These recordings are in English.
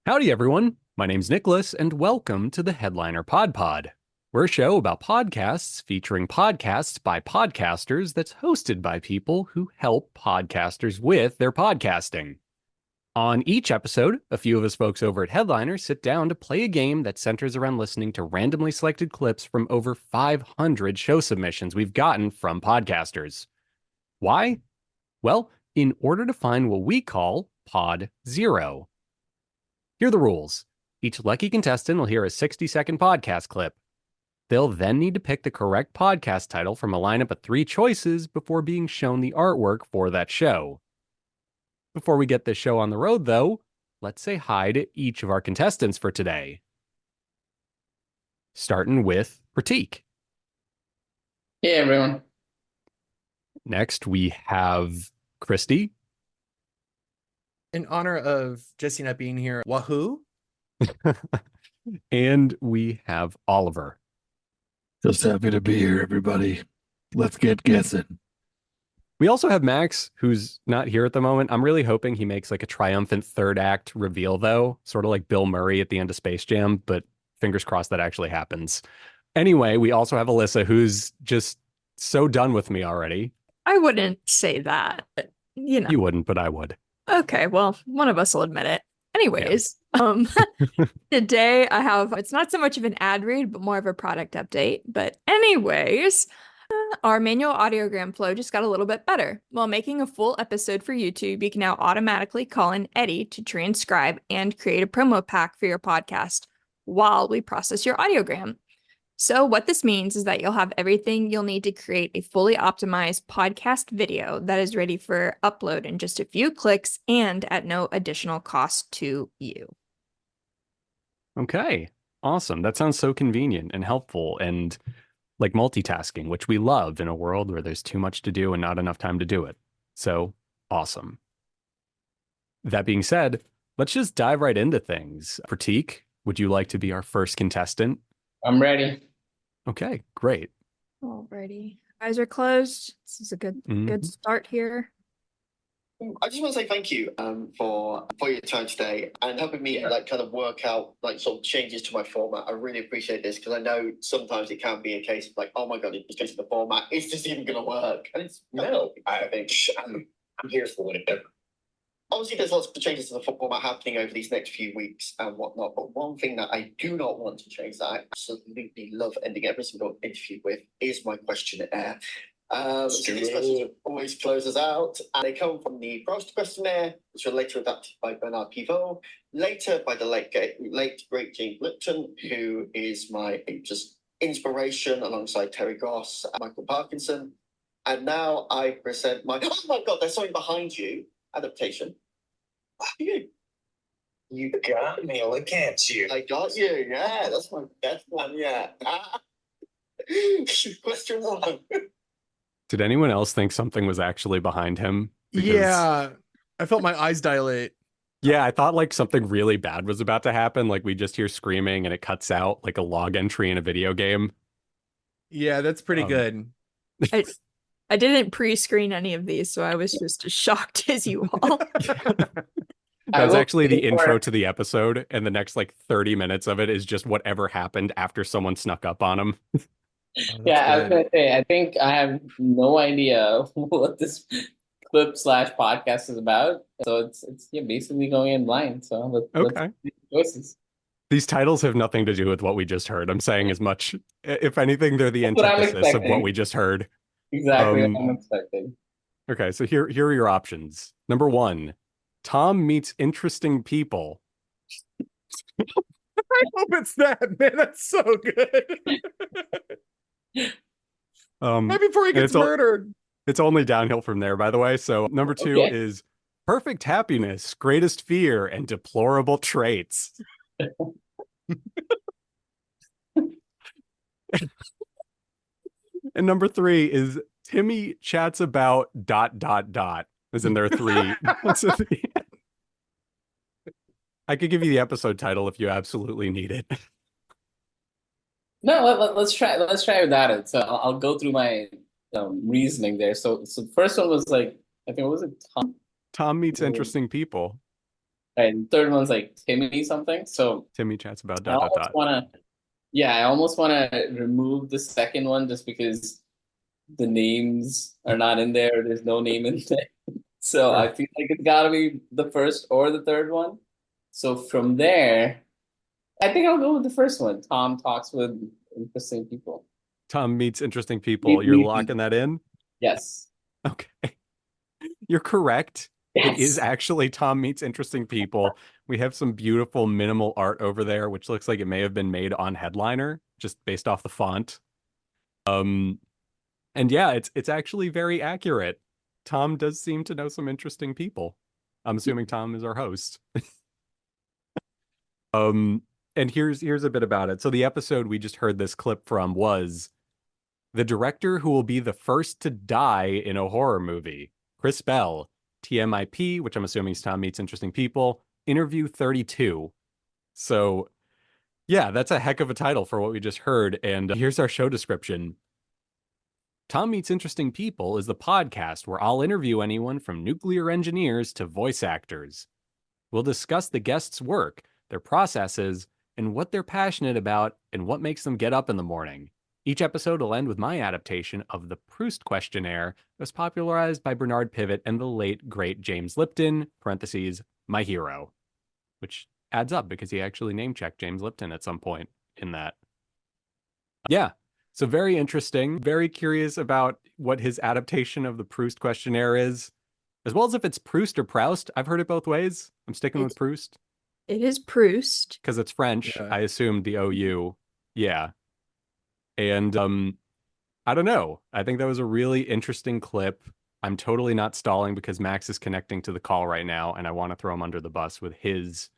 Howdy, everyone. My name's Nicholas, and welcome to the Headliner PodPod. We're a show about podcasts featuring podcasts by podcasters that's hosted by people who help podcasters with their podcasting. On each episode, a few of us folks over at Headliner sit down to play a game that centers around listening to randomly selected clips from over 500 show submissions we've gotten from podcasters. Why? Well, in order to find what we call Pod Zero. Here are the rules. Each lucky contestant will hear a 60-second podcast clip. They'll then need to pick the correct podcast title from a lineup of 3 choices before being shown the artwork for that show. Before we get this show on the road, though, let's say hi to each of our contestants for today. Starting with Prateek. Hey, everyone. Next, we have Kristy. In honor of Jesse not being here, wahoo! And we have Oliver. Just happy to be here, everybody. Let's get guessing. We also have Max, who's not here at the moment. I'm really hoping he makes like a triumphant third act reveal, though, sort of like Bill Murray at the end of Space Jam, but fingers crossed that actually happens. Anyway, we also have Elissa, who's just so done with me already. I wouldn't say that, but, you know. You wouldn't, but I would. Okay, well, one of us will admit it. Anyways, today I have, it's not so much of an ad read, but more of a product update. But anyways, our manual audiogram flow just got a little bit better. While making a full episode for YouTube, you can now automatically call in Eddie to transcribe and create a promo pack for your podcast while we process your audiogram. So what this means is that you'll have everything you'll need to create a fully optimized podcast video that is ready for upload in just a few clicks and at no additional cost to you. Okay, awesome. That sounds so convenient and helpful and like multitasking, which we love in a world where there's too much to do and not enough time to do it. So awesome. That being said, let's just dive right into things. Prateek, would you like to be our first contestant? I'm ready. Okay, great. Alrighty. Eyes are closed. This is a good start here. I just want to say thank you for your time today and helping me kind of work out sort of changes to my format. I really appreciate this because I know sometimes it can be a case of oh my god, it's changing the format. Is this even going to work? And it's no. I think I'm here for it. Obviously, there's lots of changes to the format happening over these next few weeks and whatnot. But one thing that I do not want to change, that I absolutely love ending every single interview with, is my questionnaire. So these questions always close us out, and they come from the Frost questionnaire, which were later adapted by Bernard Pivot, later by the late great James Lipton, who is my just inspiration alongside Terry Goss and Michael Parkinson. And now I present my, oh my god, there's something behind you, adaptation. You got me. Look at you. I got you. Yeah, that's my best one. Yeah. Question 1. Did anyone else think something was actually behind him? Because, Yeah, I felt my eyes dilate. yeah, I thought like something really bad was about to happen. Like we just hear screaming and it cuts out like a log entry in a video game. Yeah, that's pretty good. I didn't pre-screen any of these, so I was just as shocked as you all. That was actually the intro to the episode, and the next like 30 minutes of it is just whatever happened after someone snuck up on him. Yeah, I was going to say, I think I have no idea what this clip/podcast is about. So it's basically going in blind. So let's do choices. These titles have nothing to do with what we just heard. I'm saying as much, if anything, they're the antithesis of what we just heard. Exactly what I'm expecting. Okay, so here are your options. Number 1, Tom meets interesting people. I hope it's that, man. That's so good. Right before he gets murdered. It's only downhill from there, by the way. So number 2 is perfect happiness, greatest fear, and deplorable traits. And number 3 is Timmy chats about ... as in there are 3. I could give you the episode title if you absolutely need it. No, let's try without it. So I'll go through my reasoning there. So the first one was like, I think, what was it? Tom meets interesting people. And third one's like Timmy something. So Timmy chats about I dot dot almost dot. wanna, yeah, I almost wanna remove the second one just because the names are not in there. There's no name in there. So I feel like it's gotta be the first or the third one. So from there, I think I'll go with the first one. Tom talks with interesting people. Tom meets interesting people. You're locking that in? Yes. Okay. You're correct. Yes. It is actually Tom meets interesting people. We have some beautiful minimal art over there, which looks like it may have been made on Headliner, just based off the font. And yeah, it's actually very accurate. Tom does seem to know some interesting people. I'm assuming Tom is our host. And here's a bit about it. So the episode we just heard this clip from was the director who will be the first to die in a horror movie, Chris Bell, TMIP, which I'm assuming is Tom Meets Interesting People, interview 32. So yeah, that's a heck of a title for what we just heard. And here's our show description. Tom Meets Interesting People is the podcast where I'll interview anyone from nuclear engineers to voice actors. We'll discuss the guests' work, their processes, and what they're passionate about and what makes them get up in the morning. Each episode will end with my adaptation of the Proust questionnaire that was popularized by Bernard Pivot and the late, great James Lipton, parentheses, my hero, which adds up because he actually name-checked James Lipton at some point in that. Yeah, so very interesting. Very curious about what his adaptation of the Proust questionnaire is, as well as if it's Proust or Proust. I've heard it both ways. I'm sticking with Proust. It is Proust. Because it's French. Yeah. I assumed the OU. Yeah. And I don't know. I think that was a really interesting clip. I'm totally not stalling because Max is connecting to the call right now, and I want to throw him under the bus with his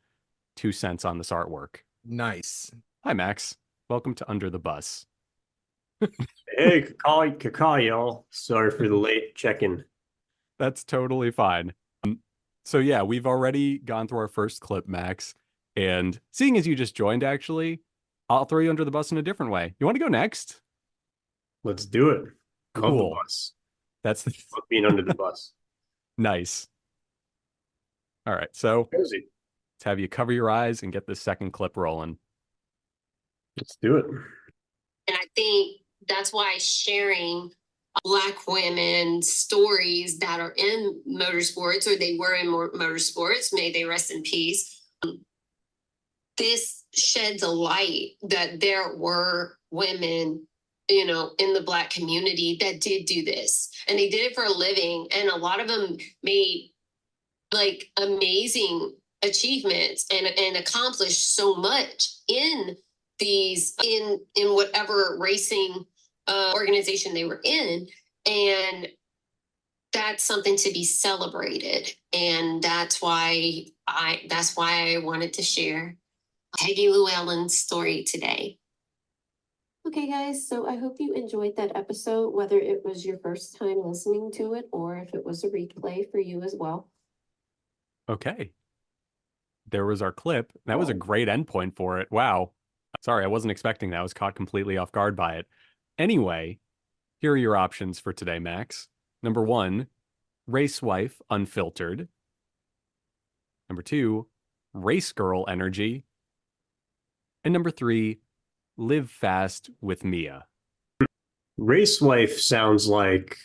2 cents on this artwork. Nice. Hi, Max. Welcome to Under the Bus. Hey, could call y'all. Sorry for the late check-in. That's totally fine. So yeah, we've already gone through our first clip, Max. And seeing as you just joined, actually, I'll throw you under the bus in a different way. You want to go next? Let's do it. Cool. Love the bus. That's the Love being under the bus. Nice. All right, so let's have you cover your eyes and get this second clip rolling. Let's do it. And I think that's why sharing Black women stories that are in motorsports, or they were in motorsports, may they rest in peace. This sheds a light that there were women, you know, in the Black community that did do this, and they did it for a living. And a lot of them made like amazing achievements and accomplished so much in these, in whatever racing organization they were in. And that's something to be celebrated. And that's why I wanted to share Peggy Llewellyn's story today. Okay, guys, so I hope you enjoyed that episode, whether it was your first time listening to it or if it was a replay for you as well. Okay. There was our clip. That was a great endpoint for it. Wow. Sorry, I wasn't expecting that. I was caught completely off guard by it. Anyway, here are your options for today, Max. Number 1, Race Wife Unfiltered. Number 2, Race Girl Energy. And number 3, Live Fast with Mia. Race wife sounds like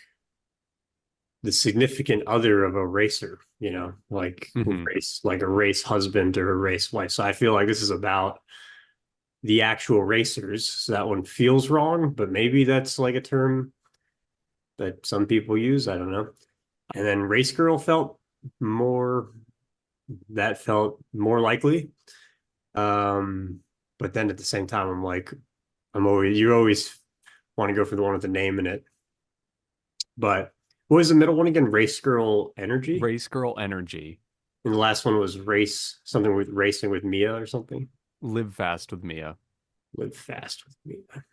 the significant other of a racer, you know, like race, like a race husband or a race wife. So I feel like this is about the actual racers. So that one feels wrong, but maybe that's like a term that some people use. I don't know. And then race girl felt more likely. But then at the same time, I'm like, you always want to go for the one with the name in it. But what was the middle one again? Race Girl Energy? Race Girl Energy. And the last one was something with racing with Mia or something. Live Fast with Mia. Live Fast with Mia.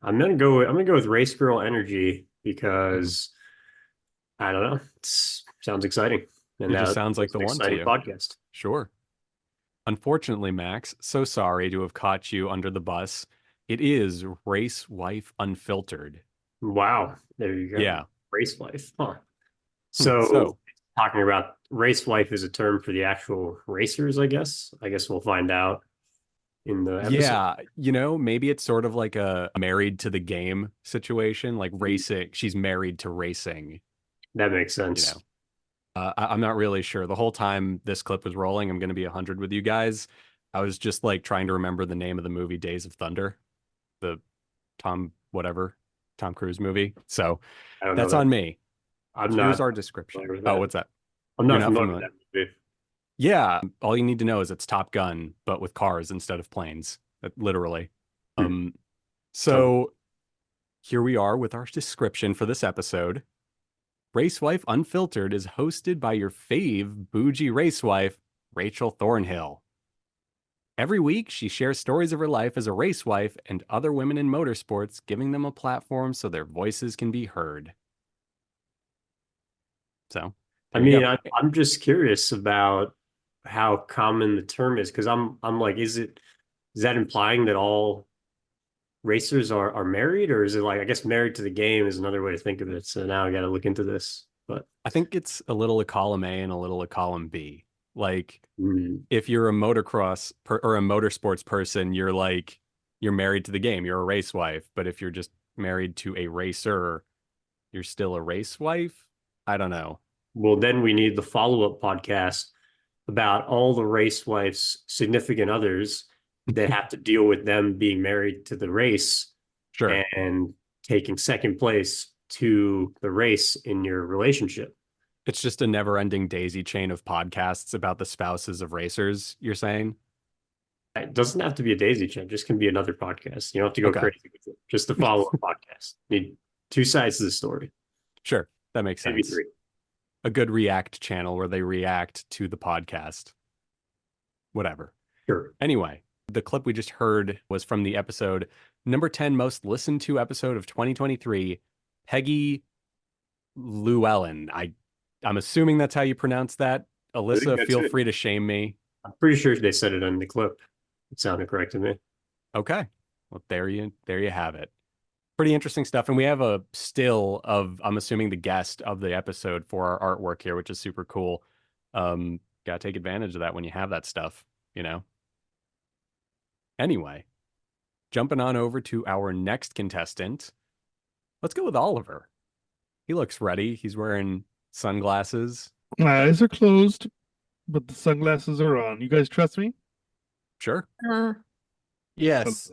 I'm gonna go with Race Girl Energy because I don't know. It sounds exciting. And it just sounds like the one to you. Podcast. Sure. Unfortunately, Max, so sorry to have caught you under the bus. It is Race Wife Unfiltered. Wow. There you go. Yeah. Race Wife. Huh. So talking about race wife is a term for the actual racers, I guess. I guess we'll find out in the episode. Yeah, you know, maybe it's sort of like a married to the game situation, like racing. She's married to racing. That makes sense. You know, I'm not really sure. The whole time this clip was rolling, I'm going to be 100 with you guys. I was just like trying to remember the name of the movie Days of Thunder, the Tom Cruise movie. So that's on me. Here's our description. Oh, what's that? I'm not familiar with that movie. Yeah, all you need to know is it's Top Gun, but with cars instead of planes, literally. So here we are with our description for this episode. Racewife Unfiltered is hosted by your fave bougie racewife, Rachel Thornhill. Every week, she shares stories of her life as a racewife and other women in motorsports, giving them a platform so their voices can be heard. So, I mean, I'm just curious about how common the term is, because I'm like, is that implying that all racers are married, or is it like, I guess married to the game is another way to think of it. So now I got to look into this. But I think it's a little of column A and a little of column B. Like if you're a motocross or a motorsports person, you're married to the game. You're a race wife. But if you're just married to a racer, you're still a race wife. I don't know. Well, then we need the follow-up podcast about all the race wives' significant others that have to deal with them being married to the race, sure, and taking second place to the race in your relationship. It's just a never-ending daisy chain of podcasts about the spouses of racers, you're saying? It doesn't have to be a daisy chain. It just can be another podcast. You don't have to go crazy with it. Just a follow-up podcast. Need two sides of the story. Sure, that makes sense. Maybe three. A good React channel where they react to the podcast. Whatever. Sure. Anyway, the clip we just heard was from the episode number 10 most listened to episode of 2023, Peggy Llewellyn. I'm assuming that's how you pronounce that. Elissa, feel free to shame me. I'm pretty sure they said it in the clip. It sounded correct to me. Okay. Well, there you have it. Pretty interesting stuff. And we have a still of, I'm assuming, the guest of the episode for our artwork here, which is super cool. Gotta take advantage of that when you have that stuff, you know? Anyway, jumping on over to our next contestant. Let's go with Oliver. He looks ready. He's wearing sunglasses. My eyes are closed, but the sunglasses are on. You guys trust me? Sure. Yes.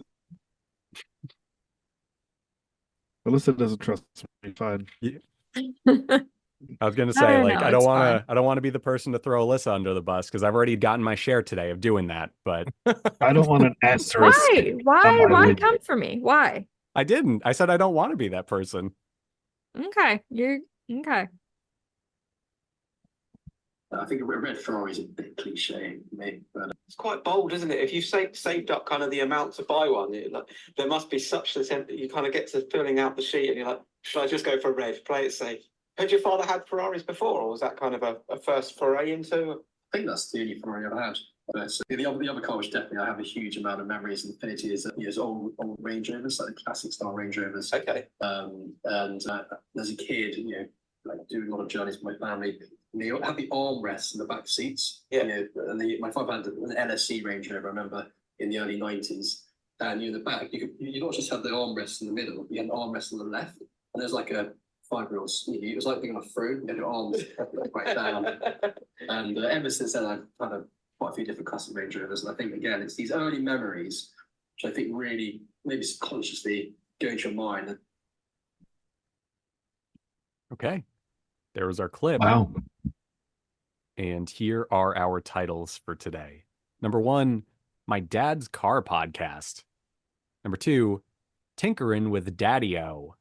Elissa doesn't trust me. Fine. Yeah. I was gonna say, I don't want to be the person to throw Elissa under the bus because I've already gotten my share today of doing that. But I don't want an asterisk. Why come for me? Why? I didn't. I said I don't want to be that person. Okay, you're okay. I think a red Ferrari is a bit cliche, maybe, but it's quite bold, isn't it? If you've saved up kind of the amount to buy one, there must be such a sense that you kind of get to filling out the sheet and you're like, should I just go for a red, play it safe? Had your father had Ferraris before, or was that kind of a first foray into? I think that's the only Ferrari I've had. But the other car, which definitely I have a huge amount of memories and affinity, is old Range Rovers, like the classic style Range Rovers. Okay. And as a kid, like doing a lot of journeys with my family, they had the armrests in the back seats. Yeah. And my father had an LSC Range Rover, I remember, in the early 90s. And in the back, you not just had the armrests in the middle, you had an armrest on the left, and there's like a 5-year-old. It was like being on a throne. You had your arms right down. And ever since then, I've had quite a few different classic Range Rovers. And I think, again, it's these early memories, which I think really, maybe subconsciously go into your mind. Okay. There was our clip. Wow. And here are our titles for today. Number 1, My Dad's Car Podcast. Number 2, Tinkerin' with Daddy-O.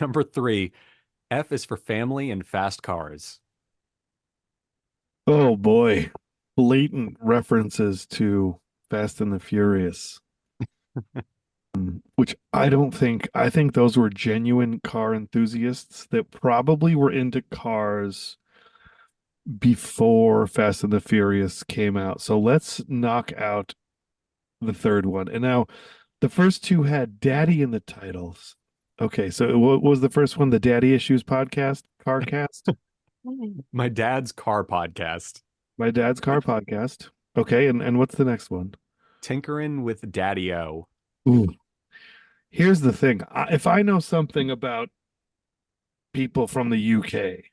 Number 3, F is for Family and Fast Cars. Oh boy. Blatant references to Fast and the Furious. Which I think those were genuine car enthusiasts that probably were into cars before Fast and the Furious came out. So let's knock out the third one. And now the first two had daddy in the titles. Okay, so what was the first one? The Daddy Issues podcast, Carcast? My dad's car podcast. My dad's car podcast. Okay, and what's the next one? Tinkering with Daddy-O. Ooh. Here's the thing. If I know something about people from the UK,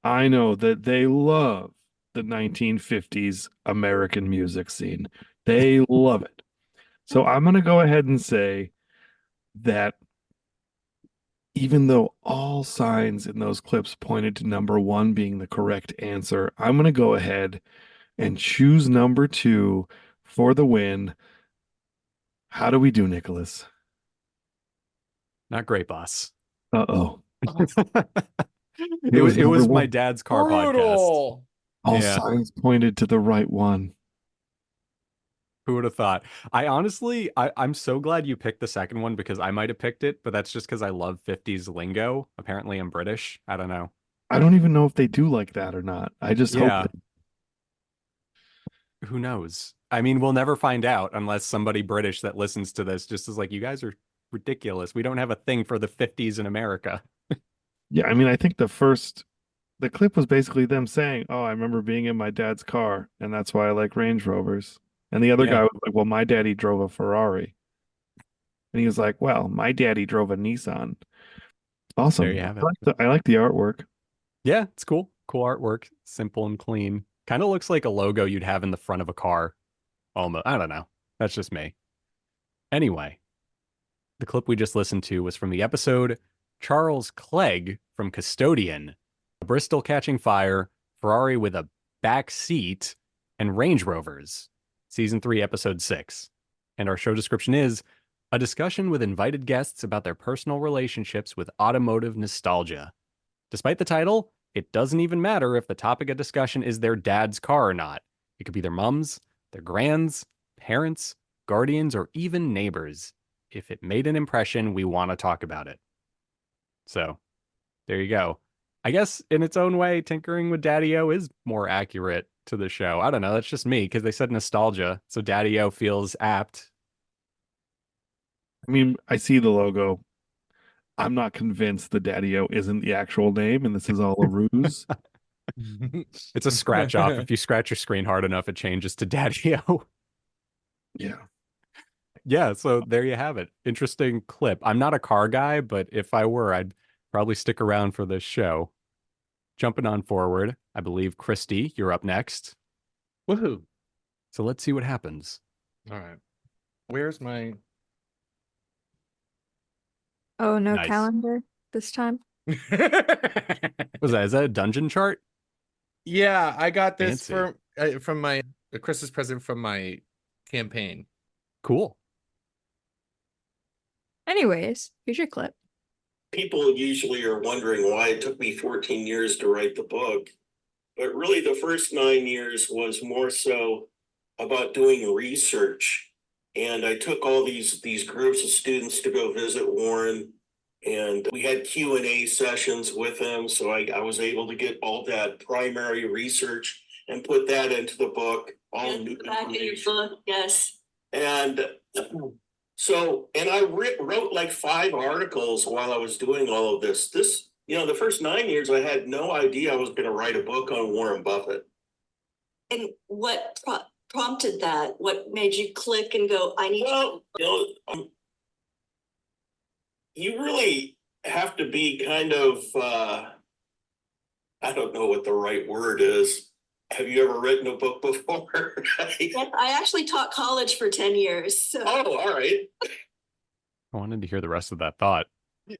I know that they love the 1950s American music scene. They love it. So I'm going to go ahead and say that even though all signs in those clips pointed to number one being the correct answer, I'm going to go ahead and choose number two for the win. How do we do, Nicholas? Not great, boss. Uh-oh. It was my dad's car podcast. All signs pointed to the right one. Who would have thought? I'm so glad you picked the second one because I might have picked it, but that's just because I love 50s lingo. Apparently I'm British. I don't know. I don't even know if they do like that or not. I just hope that... Who knows? I mean, we'll never find out unless somebody British that listens to this just is like, you guys are ridiculous. We don't have a thing for the 50s in America. Yeah, I mean, I think the clip was basically them saying, "Oh, I remember being in my dad's car, and that's why I like Range Rovers." And the other guy was like, "Well, my daddy drove a Ferrari." And he was like, "Well, my daddy drove a Nissan." Awesome. There you have it. I like the artwork. Yeah, it's cool. Cool artwork. Simple and clean. Kind of looks like a logo you'd have in the front of a car. Almost. I don't know. That's just me. Anyway, the clip we just listened to was from the episode Charles Clegg from Custodian, Bristol catching fire, Ferrari with a back seat, and Range Rovers, season 3, episode 6. And our show description is a discussion with invited guests about their personal relationships with automotive nostalgia. Despite the title, it doesn't even matter if the topic of discussion is their dad's car or not. It could be their mom's, their grand's, parents, guardians, or even neighbors. If it made an impression, we want to talk about it. So, there you go. I guess in its own way, Tinkering with Daddy-O is more accurate to the show. I don't know. That's just me because they said nostalgia. So Daddy-O feels apt. I mean, I see the logo. I'm not convinced the Daddy-O isn't the actual name and this is all a ruse. It's a scratch off. If you scratch your screen hard enough, it changes to Daddy-O. Yeah. Yeah, so there you have it. Interesting clip. I'm not a car guy, but if I were, I'd probably stick around for this show. Jumping on forward, I believe, Kristy, you're up next. Woohoo. So let's see what happens. All right. Where's my... Oh, no Nice. calendar this time? Is that a dungeon chart? Yeah, I got this Fancy. from my Christmas present from my campaign. Cool. Anyways, here's your clip. People usually are wondering why it took me 14 years to write the book. But really, the first 9 years was more so about doing research. And I took all these groups of students to go visit Warren. And we had Q&A sessions with them. So I was able to get all that primary research and put that into the book. All new back in your book, yes. And so, and I wrote like 5 articles while I was doing all of this. The first 9 years, I had no idea I was going to write a book on Warren Buffett. And what prompted that? What made you click and go, I need to... You really have to be kind of, I don't know what the right word is. Have you ever written a book before? Yes, I actually taught college for 10 years. So. Oh, all right. I wanted to hear the rest of that thought.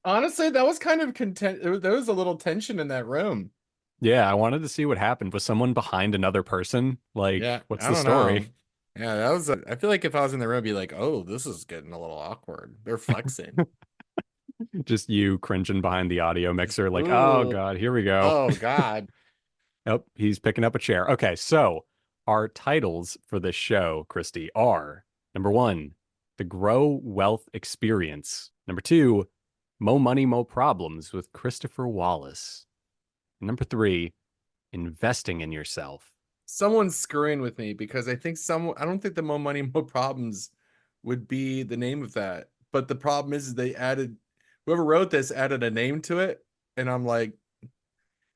Honestly, that was kind of there was a little tension in that room. Yeah, I wanted to see what happened. Was someone behind another person? Like, yeah, what's the story? Yeah, that was. I feel like if I was in the room, I'd be like, "Oh, this is getting a little awkward." They're flexing. Just you cringing behind the audio mixer, like, Ooh. oh God, here we go. Oh God. Yep, he's picking up a chair. Okay, so our titles for this show, Kristy, are number 1, The Grow Wealth Experience. Number 2, Mo Money, Mo Problems with Christopher Wallace. And number 3, Investing in Yourself. Someone's screwing with me because I don't think the Mo Money, Mo Problems would be the name of that. But the problem is whoever wrote this added a name to it. And I'm like,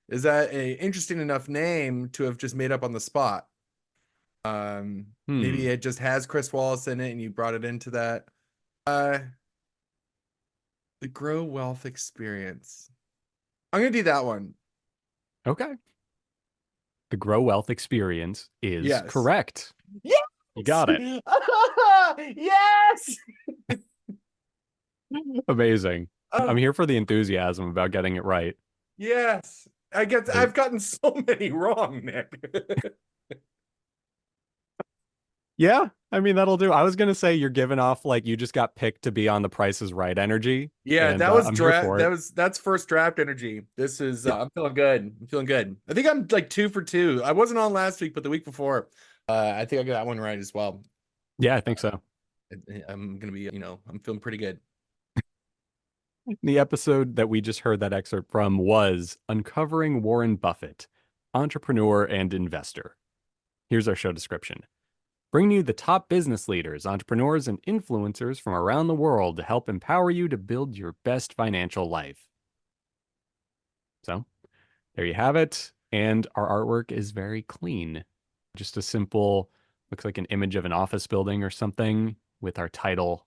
Is that an interesting enough name to have just made up on the spot? Maybe it just has Chris Wallace in it and you brought it into that. The Grow Wealth Experience. I'm going to do that one. Okay. The Grow Wealth Experience is correct. Yes! You got it. Yes! Amazing. I'm here for the enthusiasm about getting it right. Yes. I've gotten so many wrong, Nick. Yeah, I mean, that'll do. I was going to say you're giving off like you just got picked to be on the Price is Right energy. Yeah, and, that was I'm here for it. that's first draft energy. This is I'm feeling good. I'm feeling good. I think I'm like 2 for 2. I wasn't on last week, but the week before, I think I got that one right as well. Yeah, I think so. I'm gonna be, I'm feeling pretty good. The episode that we just heard that excerpt from was Uncovering Warren Buffett, Entrepreneur and Investor. Here's our show description. Bringing you the top business leaders, entrepreneurs, and influencers from around the world to help empower you to build your best financial life. So, there you have it. And our artwork is very clean. Just a simple, looks like an image of an office building or something with our title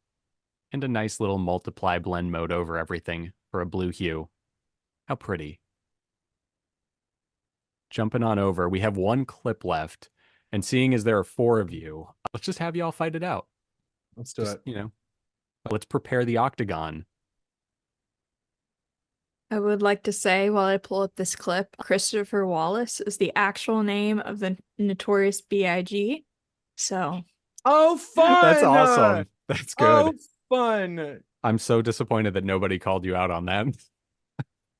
and a nice little multiply blend mode over everything for a blue hue. How pretty. Jumping on over, we have one clip left. And seeing as there are 4 of you, let's just have you all fight it out. Let's do it. Let's prepare the octagon. I would like to say while I pull up this clip, Christopher Wallace is the actual name of the Notorious B.I.G. So. Oh, fun! That's awesome. That's good. Oh, fun. I'm so disappointed that nobody called you out on that.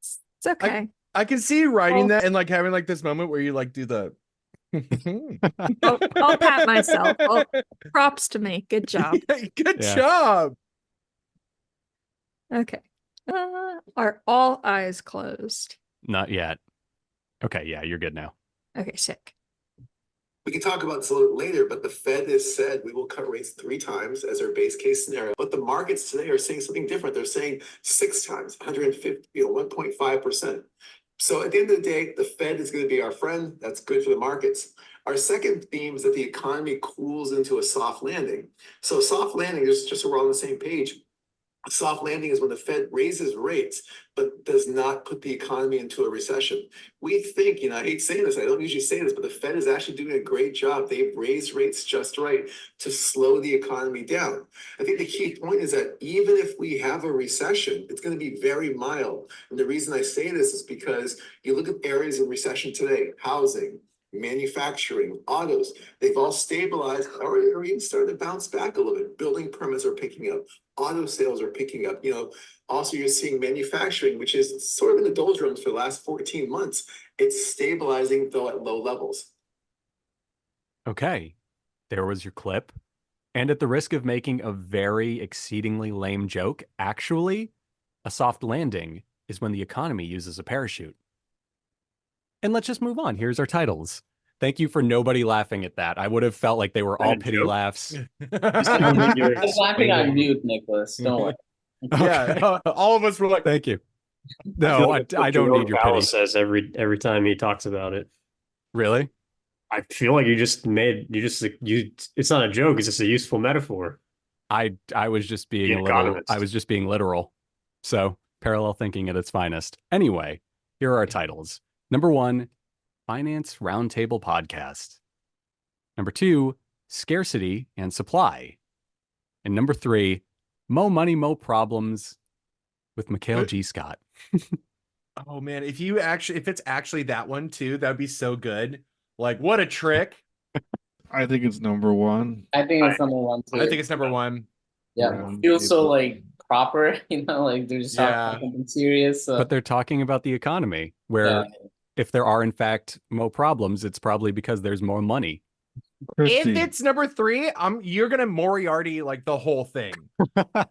It's okay. I can see you writing that and like having like this moment where you like do the I'll pat myself. Props to me. Good job. Good job. Okay. Are all eyes closed? Not yet. Okay, yeah, you're good now. Okay, sick. We can talk about this a little later, but the Fed has said we will cut rates 3 times as our base case scenario. But the markets today are saying something different. They're saying 6 times, 150, 1.5%. So at the end of the day, the Fed is going to be our friend. That's good for the markets. Our second theme is that the economy cools into a soft landing. So a soft landing is just so we're all on the same page. A soft landing is when the Fed raises rates, but does not put the economy into a recession. We think, I hate saying this, I don't usually say this, but the Fed is actually doing a great job. They've raised rates just right to slow the economy down. I think the key point is that even if we have a recession, it's going to be very mild. And the reason I say this is because you look at areas of recession today, housing, manufacturing, autos, they've all stabilized or even started to bounce back a little bit. Building permits are picking up. Auto sales are picking up. Also you're seeing manufacturing, which is sort of in the doldrums for the last 14 months. It's stabilizing, though at low levels. Okay, there was your clip. And at the risk of making a very exceedingly lame joke, actually, a soft landing is when the economy uses a parachute. And let's just move on. Here's our titles. Thank you for nobody laughing at that. I would have felt like they were all pity laughs. I was laughing on mute, Nicholas. Don't worry. Yeah, all of us were like, thank you. No, I don't need your pity. Says every time he talks about it. Really? I feel like it's not a joke. It's just a useful metaphor. I was just being literal. So parallel thinking at its finest. Anyway, here are our titles. Number 1, Finance Roundtable Podcast. Number 2, Scarcity and Supply. And number 3, Mo Money, Mo Problems with Mikhail G. Scott. Oh man, if it's actually that one too, that'd be so good. Like, what a trick. I think it's number 1. I think it's number 1 too. I think it's number 1. Yeah, it feels so like proper, like they're just talking something serious. But they're talking about the economy, where if there are in fact more problems, it's probably because there's more money. If it's number 3, you're gonna Moriarty like the whole thing.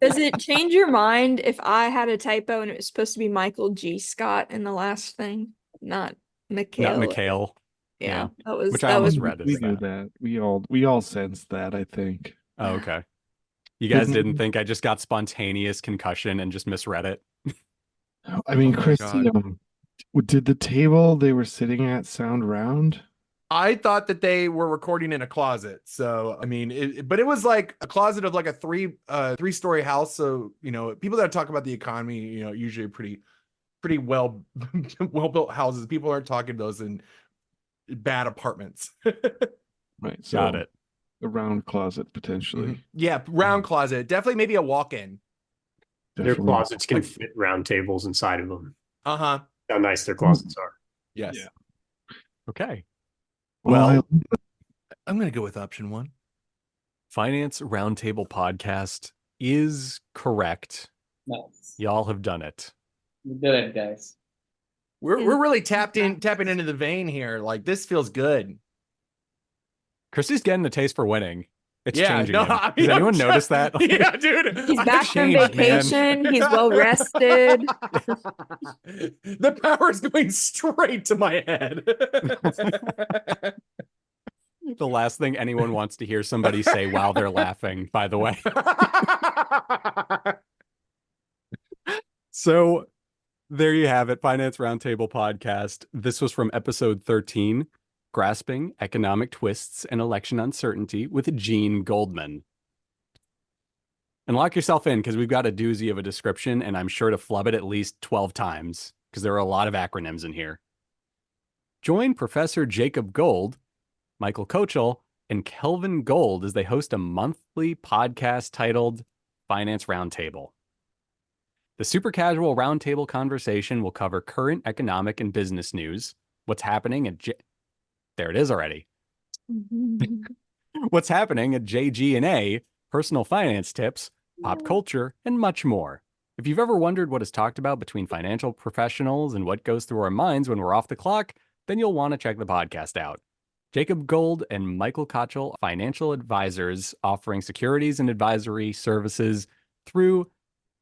Does it change your mind if I had a typo and it was supposed to be Michael G. Scott in the last thing, not Mikhail? Not Mikhail. Yeah, that was. Which I almost read. We knew that. We all sensed that, I think. Oh, okay. You guys didn't think I just got spontaneous concussion and just misread it? I mean, Kristy, Did the table they were sitting at sound round? I thought that they were recording in a closet. So, I mean, but it was like a closet of like a three-story house. So, people that talk about the economy, usually pretty well built houses. People aren't talking those in bad apartments. Right. So Got it. A round closet potentially. Yeah, round closet. Definitely maybe a walk-in. Their closets can fit round tables inside of them. Uh-huh. How nice their closets are. Yes. Yeah. Okay. Well, I'm going to go with option 1. Finance Roundtable Podcast is correct. Nice. Y'all have done it. You did it, guys. We're really tapping into the vein here. Like, this feels good. Kristy's getting the taste for winning. It's Yeah, changing no, him. I Does mean, anyone notice that? Yeah, dude. He's back from changed, vacation. He's well rested. The power's going straight to my head. The last thing anyone wants to hear somebody say while they're laughing, by the way. So there you have it, Finance Roundtable Podcast. This was from episode 13, Grasping Economic Twists and Election Uncertainty with Gene Goldman. And lock yourself in, because we've got a doozy of a description, and I'm sure to flub it at least 12 times, because there are a lot of acronyms in here. Join Professor Jacob Gold, Michael Kochel, and Kelvin Gold as they host a monthly podcast titled Finance Roundtable. The super casual roundtable conversation will cover current economic and business news, what's happening at there it is already. What's happening at JG&A, personal finance tips, pop culture, and much more. If you've ever wondered what is talked about between financial professionals and what goes through our minds when we're off the clock, then you'll want to check the podcast out. Jacob Gold and Michael Kochel, financial advisors offering securities and advisory services through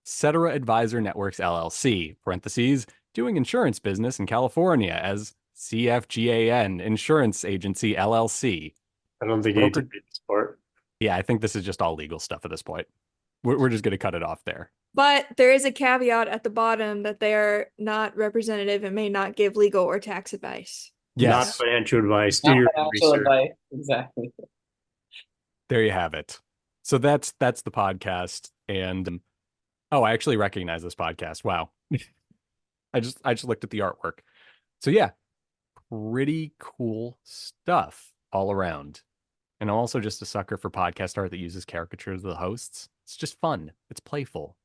Cetera Advisor Networks LLC, parentheses, doing insurance business in California as CFGAN Insurance Agency LLC. I don't think you need to read this part. Yeah, I think this is just all legal stuff at this point. We're just going to cut it off there. But there is a caveat at the bottom that they are not representative and may not give legal or tax advice. Yes. Not financial advice. Do your Financial research. advice. Exactly. There you have it. So that's the podcast. And I actually recognize this podcast. Wow. I just looked at the artwork. So yeah, pretty cool stuff all around. And I'm also just a sucker for podcast art that uses caricatures of the hosts. It's just fun. It's playful.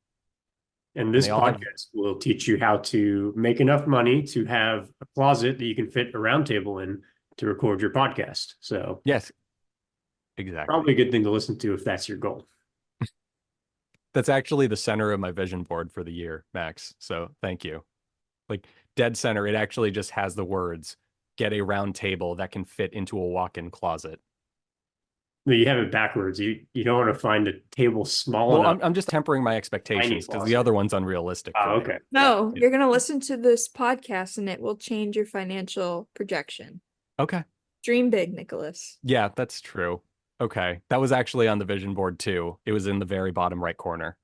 And this podcast will teach you how to make enough money to have a closet that you can fit a round table in to record your podcast. So yes, exactly. Probably a good thing to listen to if that's your goal. That's actually the center of my vision board for the year, Max. So thank you. Like dead center, it actually just has the words, get a round table that can fit into a walk-in closet. No, you have it backwards. You don't want to find a table small enough. I'm just tempering my expectations because the other one's unrealistic. Oh, okay. No, you're going to listen to this podcast and it will change your financial projection. Okay. Dream big, Nicholas. Yeah, that's true. Okay. That was actually on the vision board too. It was in the very bottom right corner.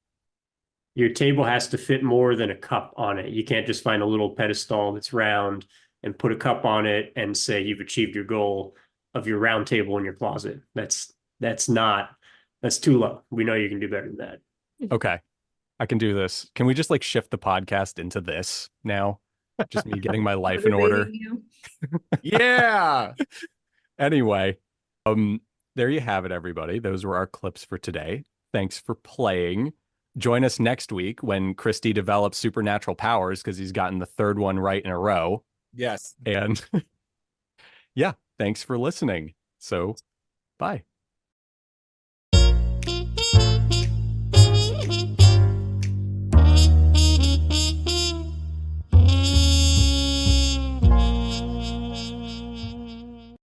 Your table has to fit more than a cup on it. You can't just find a little pedestal that's round and put a cup on it and say you've achieved your goal of your round table in your closet. That's too low. We know you can do better than that. Okay. I can do this. Can we just like shift the podcast into this now? Just me getting my life in order. Yeah. Anyway, there you have it, everybody. Those were our clips for today. Thanks for playing. Join us next week when Kristy develops supernatural powers because he's gotten the third one right in a row. Yes. And yeah, thanks for listening. So, bye.